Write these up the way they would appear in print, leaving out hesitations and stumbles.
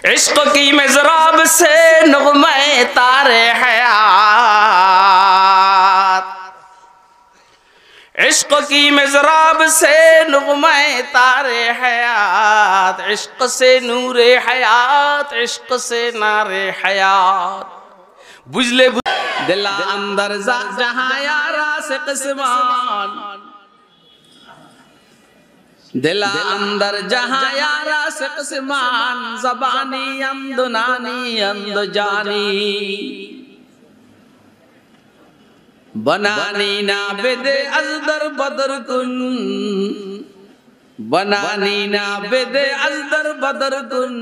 इश्क की मिज़राब से नग़्मे तारे हयात, इश्क की मिज़राब से नग़्मे तारे हयात, इश्क से नूरे हयात, इश्क से नारे हयात। बुझले दिल अंदर जहां यारा से क़िस्मान, दिल अंदर जहां यारा से क़िस्मान, ज़बानी अंदुनानी अंद जानी, बनानी ना बेदे अज़दर बदर कुन, बनानी ना बेदे अज़दर बदर कुन,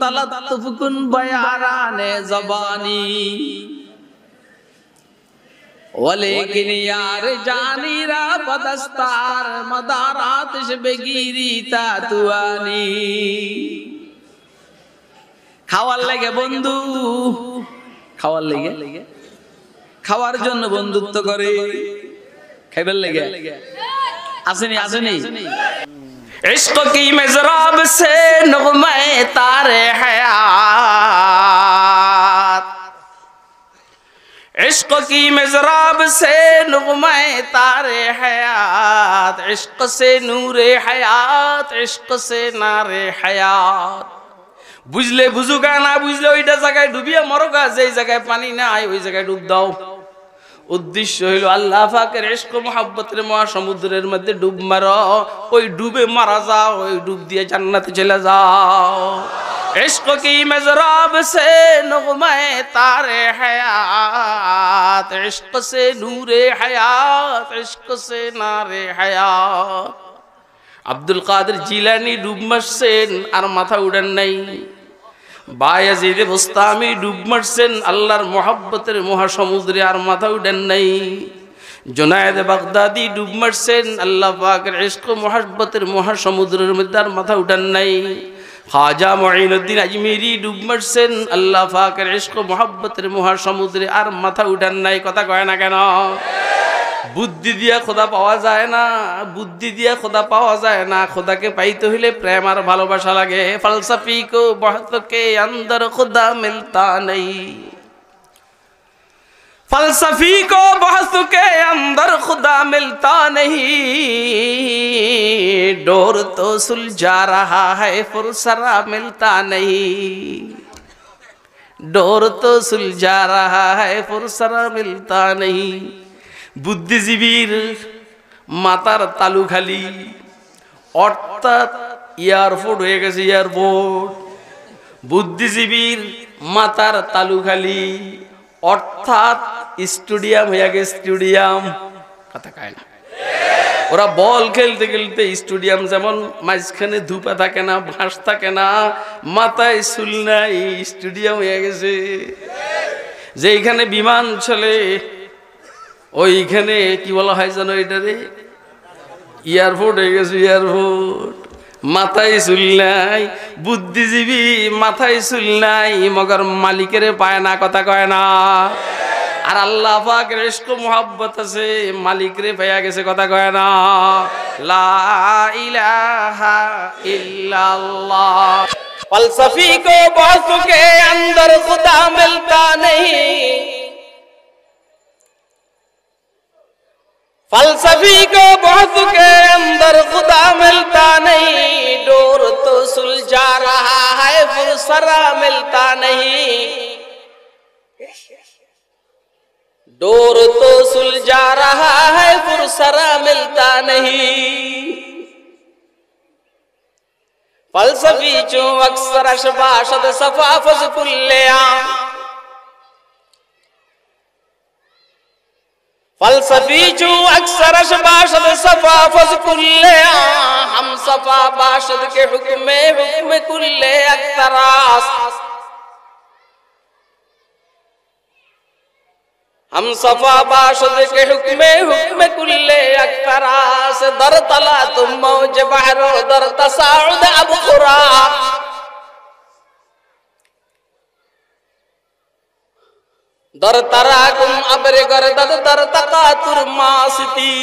तलत्तुफ़ कुन बयाराने ज़बानी। वलेकिन यार जानी रा पदस्तार मदारातिश बेगिरी तातुआनी। खावार लेगे बंधु, खावार लेगे খাওয়ার জন্য বন্ধুত্ব করে, খাইবার লাগে আসেনি আসেনি। इश्क की मिज़राब से नग़्मे तारे हयात, इश्क की मिज़राब से नग़्मे तारे हयात, इश्क से नूरे हयात, इश्क से नारे हयात। बुझले बुझुका ना बुझले ওইটা জায়গায় ডুবিয়ে মরোগা, যেই জায়গায় পানি নাই ওই জায়গায় ডুব দাও। উদ্দেশ্য হইল আল্লাহ পাকের ইশক মুহাব্বতের মহাসমুদ্রের মধ্যে ডুব মারো, ওই ডুবে মারা যাও, ওই ডুব দিয়ে জান্নাতে চলে যাও। इश्क की मिज़राब से नग़्मे तारे हयात, इश्क से नूरे हयात, इश्क से नारे हयात। আব্দুল কাদের জিলানী ডুব মারছেন আর মাথা উড়ান নাই, বায়াজিদ বুস্তামি ডুব মারছেন আল্লাহর মুহাব্বতের মহাসমুদ্রে আর মাথা উড়ান নাই, জুনায়েদ বাগদাদি ডুব মারছেন আল্লাহ পাকের ইশক মুহাব্বতের মহাসমুদ্রের মধ্যে আর মাথা উড়ান নাই, খাজা মুঈনুদ্দিন আজমিরি ডুব মারছেন আল্লাহ পাকের ইশক মুহাব্বতের মহাসমুদ্রে আর মাথা উড়ান নাই। কথা কয় না কেন? বুদ্ধি দিয়া খোদা পাওয়া যায় না, বুদ্ধি দিয়া খোদা পাওয়া যায় না, খোদাকে পাইতে হইলে প্রেম আর ভালোবাসা লাগে। ফলসফি কো বহত কে अंदर खुदा मिलता नहीं, फलसफी को बहस के अंदर खुदा मिलता नहीं, डोर तो सुलझा रहा है फुरसरा मिलता नहीं, डोर तो सुलझा रहा है फुरसरा मिलता नहीं। বুদ্ধিজীবীর মাথার তালু খালি, অর্থাৎ এয়ারপোর্ট হয়ে গেছে এয়ারপোর্ট। বুদ্ধিজীবীর মাথার তালু খালি, অর্থাৎ স্টেডিয়াম হয়ে গেছে স্টেডিয়াম। কথা কয় না? ওরা বল খেলতে খেলতে স্টেডিয়াম যেমন মাঝখানে ধুপা থাকে না, ঘাস থাকে না, মাথায় চুল নাই, স্টেডিয়াম হয়ে গেছে। যেখানে বিমান চলে ওইখানে কি বলা হয় জানো এটারে? এয়ারপোর্ট হয়ে গেছে এয়ারপোর্ট। মাথায় চুল নাই, বুদ্ধিজীবী মাথায় চুল নাই, মগর মালিকের পায় না। কথা কয় না? আর আল্লাহ পাকের ইশক মুহাব্বত আছে, মালিকরে পাইয়া গেছে। কথা কয় না? লা ইলাহা ইল্লাল্লাহ। ফলসফি কো বহস के अंदर खुदा मिलता नहीं, फलसफी को बहस के अंदर खुदा मिलता नहीं, डोर तो सुलझा रहा है फुरसरा मिलता नहीं, डोर तो सुलझा रहा है फुरसरा मिलता नहीं। फलसफी चो अक्सर अशबाशद सफाफस कुल्लिया, फलसफी चू अक्सर अशबाशद सफाफस कुल्ले, हम सफा बाशद के हुक्म कुल्ले अक्तरास, हम सफा बाशद के हुक्म कुल्ले अक्तरास। दर तला तुम मौज बहरो दर तसाउद अब खुरा, दर तराकुम अबरे गर्दद दर तकातुर मासती,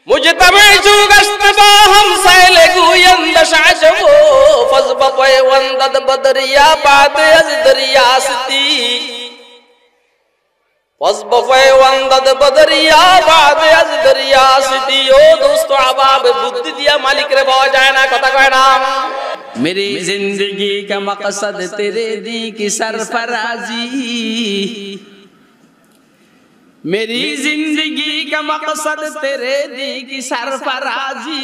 مجتمع قصتبا هم سيلقو يندشعجبو فزبقوي وندد بدريا بعد يزدريا ستي فزبقوي وندد بدريا بعد يزدريا ستي او دوستو عباب बुद्धि दिया मालिक रे बाव जाए ना कथा कहे ना मेरी जिंदगी का मकसद तेरे दी की सरफराजी मेरी जिंदगी का मकसद तेरे दी की सरफराजी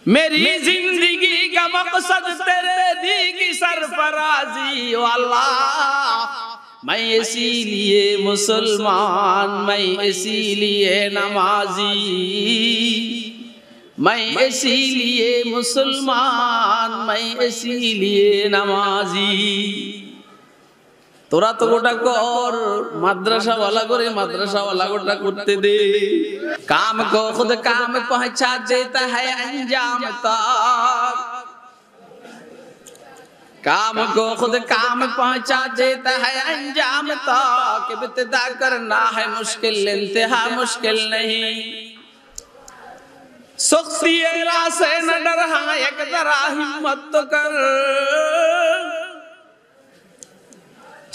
मेरी जिंदगी का मकसद तेरे दी की सरफराजी ओ अल्लाह मैं इसीलिए मुसलमान मैं इसीलिए नमाजी मैं इसीलिए मुसलमान मैं इसीलिए नमाजी তোরা তো গোটা কর মাদ্রাসা वाला गोटा करते दे काम को खुद काम पहुंचा देता है अंजाम तक काम को खुद काम पहुंचा देता है अंजाम तक इब्तिदा करना है मुश्किल इंतहा मुश्किल नहीं सख्ती से न डर हाँ एक जरा हिम्मत तो कर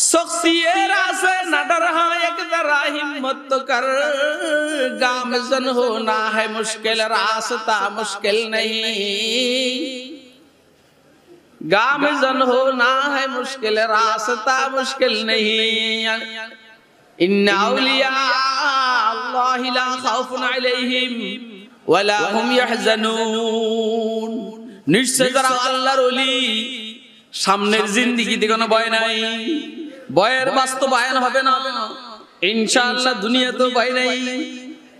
सख्तियरा से न डर हाँ एक जरा हिम्मत तो कर गामजन होना है मुश्किल रास्ता मुश्किल नहीं गामजन होना है मुश्किल रास्ता मुश्किल नहीं इन्ना औलिया अल्लाह ला खौफुन अलैहिम वला हुम यहज़नून निश्चय जरा আল্লাহর ওলি সামনের জিন্দেগিতে কোনো ভয় নাই ভয়ের বাস্তবায়ন হবে না ইনশাআল্লাহ দুনিয়াতেও ভয় নাই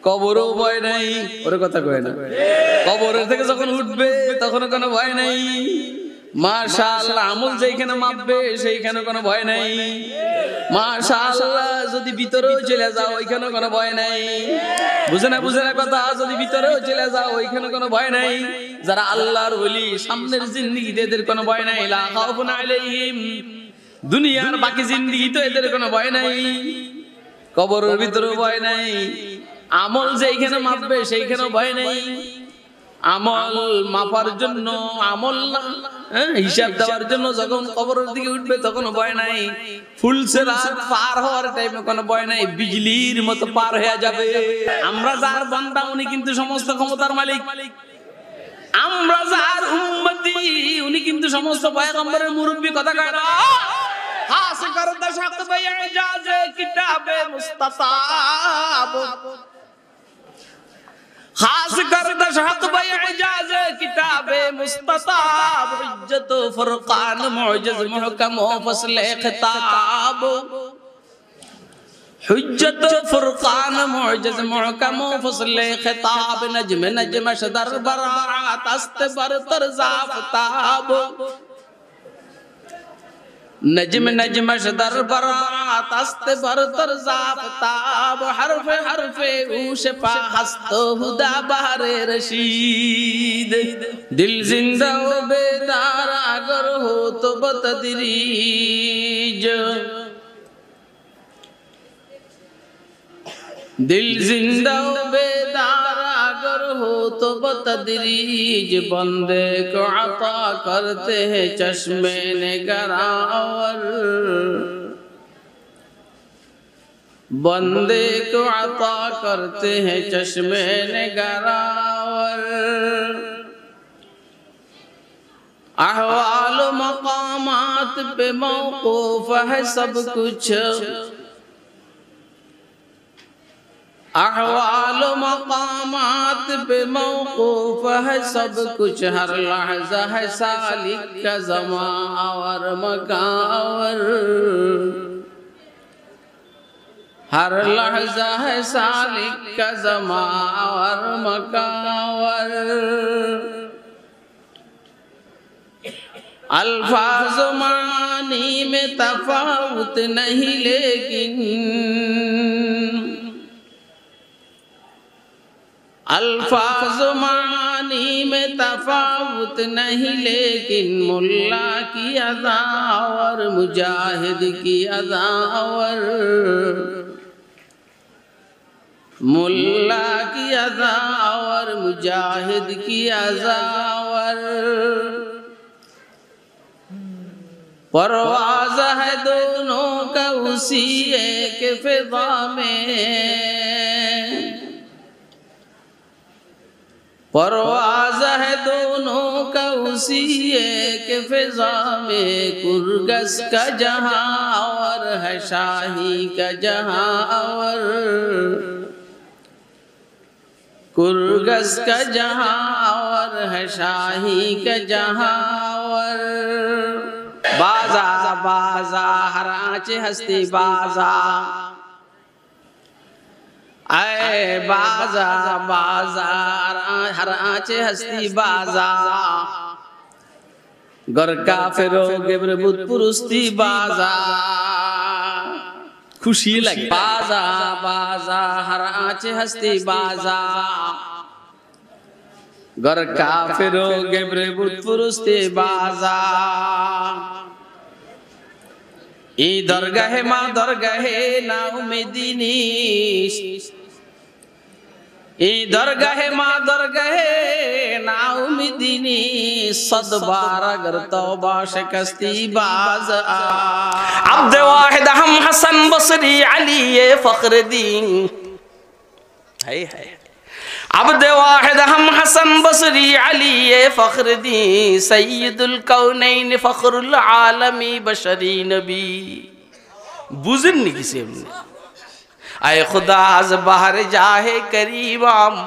কবরেও ভয় নাই ওর কথা কয় না কবরের থেকে যখন উঠবে তখন কোনো ভয় নাই মাশাআল্লাহ আমল যেখানে মাপবে সেইখানে কোনো ভয় নাই মাশাআল্লাহ যদি ভিতরেও চলে যাও ওইখানে কোনো ভয় নাই বুঝে না কথা যদি ভিতরেও চলে যাও ওইখানে কোনো ভয় নাই যারা আল্লাহর ওলি সামনের জিন্দেগিতে এদের কোনো ভয় নাই লা খাউফুন আলাইহিম দুনিয়ার বাকি জিন্দেগি তো এদের কোনো ভয় নাই কবরের ভিতরেও ভয় নাই আমল যেখানে মাপবে সেইখানেও ভয় নাই আমল মাপার জন্য আমল হিসাব দেওয়ার জন্য যখন কবরের দিকে উঠবে তখন ভয় নাই ফুলসেরাত পার হওয়ার টাইমে কোনো ভয় নাই বিজলির মতো পার হয়ে যাবে আমরা যার বান্দা উনি কিন্তু সমস্ত ক্ষমতার মালিক আমরা যার উম্মতি উনি কিন্তু সমস্ত পয়গম্বরের মুরব্বি কথা কয় না হাস করদ শক বে ইজাজ কিতাবে মুস্তাসাব खास गर्दश हक बइजाज किताबे मुस्तताब इज्जत फुरकान मुअजिज मुहकम फसल खिताब हुज्जत फुरकान मुअजिज मुहकम फसल खिताब नजम शदर बरात अस्त बरतर ज़ाफ़ताब नजम शदर बरात अस्त बरतर ज़ाफ़ताब हरफ़े ऊश पा हस्त हुदा बहरे रशीद दिल जिंदा व बेदार अगर हो तो बतदरीज दिल जिंदा व बेदार अगर हो तो बतदरीज बंदे को अता करते हैं चश्मे निगरावर बंदे को अता करते हैं चश्मे निगरावर अहवाल मकामात पे मौकूफ है सब कुछ अहवाल मकामात पे मौकूफ है सब कुछ हर लहज़ा है सालिक का ज़मा और मकावर हर लहज़ा है सालिक का ज़मा और मकावर अल्फाज़ मानी में तफावुत नहीं लेकिन अल्फाज़ मानी में तफावुत नहीं लेकिन मुल्ला की अदा और मुजाहिद की अदा और मुल्ला की अज़ावर मुजाहिद की अज़ावर परवाज़ है दोनों का उसी एक फ़िज़ा में परवाज़ है दोनों का उसी एक फ़िज़ा में कुर्गस का जहाँ और है शाही का जहाँ और कुर्गस का जहाँ और है शाही का जहाँ और बाजा बाजा हर आँच हस्ती बाजा आए बाजा बाजा हर आँच हस्ती बाजा गर काफिरो गिब्र बुत पुरुस्ती बाजा खुशी लगे बाजा बाजा हर आँच हस्ती बाजा गर काफिरो गिब्र बुत पुरुस्ती बाजा ई दरगाहे माँ दरगाहे ना उम्मीदिनी ई दरगाहे माँ दरगाहे ना उम्मीदिनी सदबार अगर तौबा शिकस्ती बाज अब्द वाहिद हम हसन बसरी अली ये फखरुद्दीन है अब्द वाहिद हम हसन बसरी अली ये फखरुद्दीन सैयदुल कौनैन फखरुल आलमी बशरी नबी बुझन नहीं किसी हमने आए खुदा अज बाहर जाहे करीबाम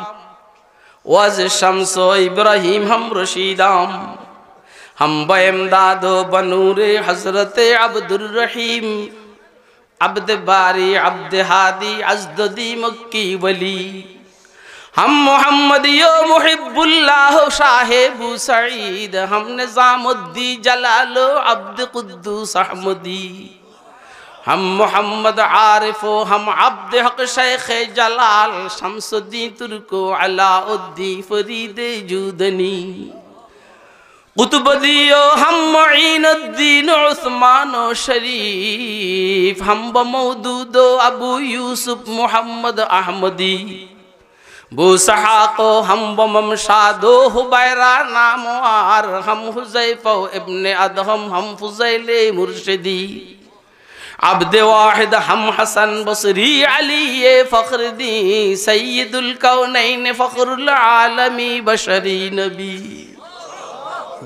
वज शम्सो इब्राहिम हम रशीदाम हम बयमदादो बनूरे हजरत अब्दुर रहीम अब्द बारी अब्द हादी अजदी मक्की वली हम मोहम्मद यो मुहिब्बुल्लाह शाहेबु सईद हम निजामुद्दी जलालो अब्द कुद्दूस अहमदी हम मोहम्मद आरिफो हम अब्द हक शेख जलाल शमसुद्दीन तुर्को अलाउद्दीन फरीद जूदनी कुतुबदियो हम मुईनुद्दीन उस्मानो शरीफ हम बमौदूदो अबू यूसुफ मोहम्मद अहमदी बूसहाको हम बमशादो हुबैरा नामवार हम हुज़ैफो इब्न अदहम हम फुज़ैल मुर्शिदी अब्द वाहिद हम हसन बसरी अली ये फखरुद्दीन सैयदुल कौनैन फखरुल आलमी बशरी नबी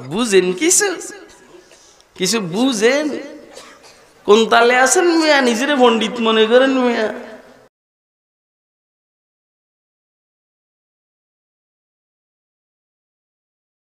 बुझेन किसु बुझेन कोन ताले आছেন मिया निजेरे पंडित मने करेन मिया